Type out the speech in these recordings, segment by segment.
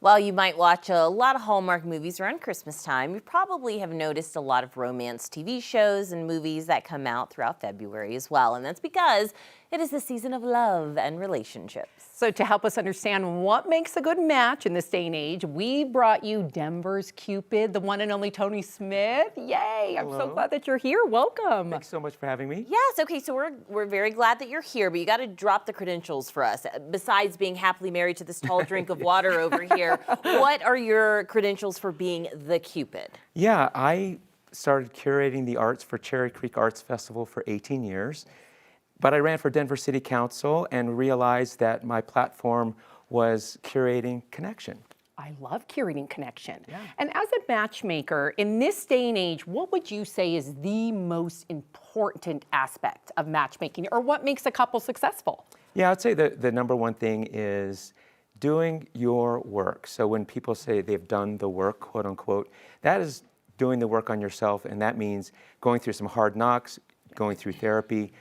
While you might watch a lot of Hallmark movies around Christmas time, you probably have noticed a lot of romance TV shows and movies that come out throughout February as well. And that's because it is the season of love and relationships. So to help us understand what makes a good match in this day and age, we brought you Denver's Cupid, the one and only Tony Smith. Yay, I'm so glad that you're here. Welcome. Thanks so much for having me. Yes, okay, so we're very glad that you're here, but you got to drop the credentials for us. Besides being happily married to this tall drink of water over here, what are your credentials for being the Cupid? Yeah, I started curating the arts for Cherry Creek Arts Festival for 18 years. But I ran for Denver City Council and realized that my platform was curating connection. I love curating connection. Yeah. And as a matchmaker, in this day and age, what would you say is the most important aspect of matchmaking, or what makes a couple successful? Yeah, I'd say the number one thing is doing your work. So when people say they've done the work, quote unquote, that is doing the work on yourself, and that means going through some hard knocks, going through therapy,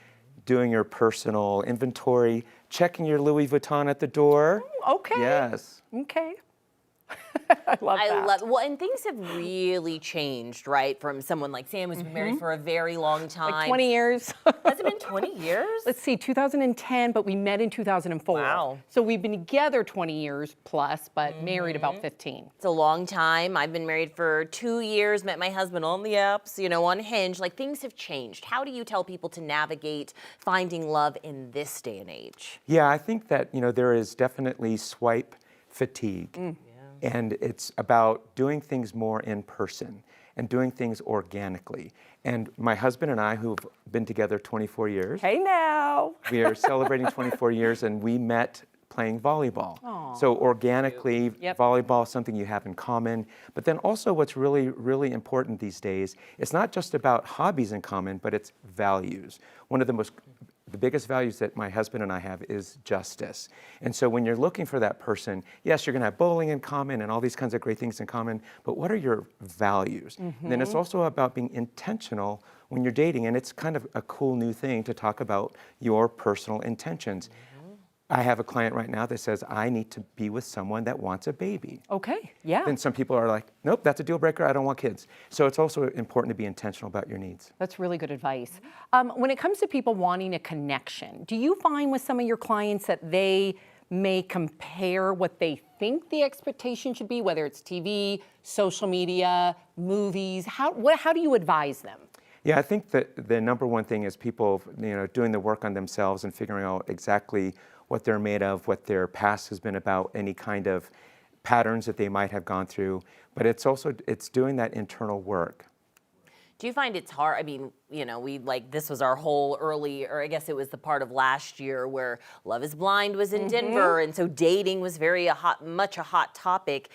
doing your personal inventory, checking your Louis Vuitton at the door. Okay. Yes. Okay. I love Well, and things have really changed, right? From someone like Sam who's been married for a very long time. Like 20 years. Has it been 20 years? Let's see, 2010, but we met in 2004. Wow. So we've been together 20 years plus, but married about 15. It's a long time. I've been married for 2 years, met my husband on the apps, on Hinge. Like, things have changed. How do you tell people to navigate finding love in this day and age? Yeah, I think that, there is definitely swipe fatigue. And it's about doing things more in person and doing things organically. And my husband and I, who've been together 24 years. Hey now. We are celebrating 24 years, and we met playing volleyball. Aww. So organically, Yep. volleyball is something you have in common. But then also what's really, really important these days, it's not just about hobbies in common, but it's values. One of the biggest values that my husband and I have is justice. And so when you're looking for that person, yes, you're gonna have bowling in common and all these kinds of great things in common, but what are your values? And then it's also about being intentional when you're dating, and it's kind of a cool new thing to talk about your personal intentions. I have a client right now that says, I need to be with someone that wants a baby. Okay, yeah. Then some people are like, nope, that's a deal breaker, I don't want kids. So it's also important to be intentional about your needs. That's really good advice. When it comes to people wanting a connection, do you find with some of your clients that they may compare what they think the expectation should be, whether it's TV, social media, movies? How do you advise them? Yeah, I think that the number one thing is people, doing the work on themselves and figuring out exactly what they're made of, what their past has been about, any kind of patterns that they might have gone through. But it's doing that internal work. Do you find it's hard? I mean, this was our whole or I guess it was the part of last year where Love is Blind was in Denver, and so dating was much a hot topic.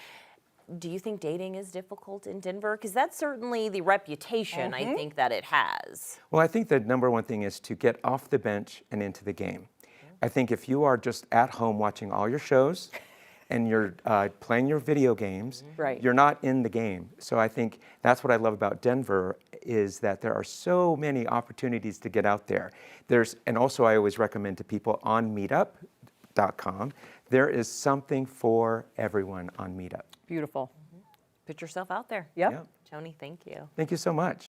Do you think dating is difficult in Denver? Because that's certainly the reputation I think that it has. Well, I think the number one thing is to get off the bench and into the game. I think if you are just at home watching all your shows and you're playing your video games, Right. You're not in the game. So I think that's what I love about Denver is that there are so many opportunities to get out there. And also I always recommend to people on meetup.com, there is something for everyone on Meetup. Beautiful. Put yourself out there. Yep. Yeah. Tony, thank you. Thank you so much.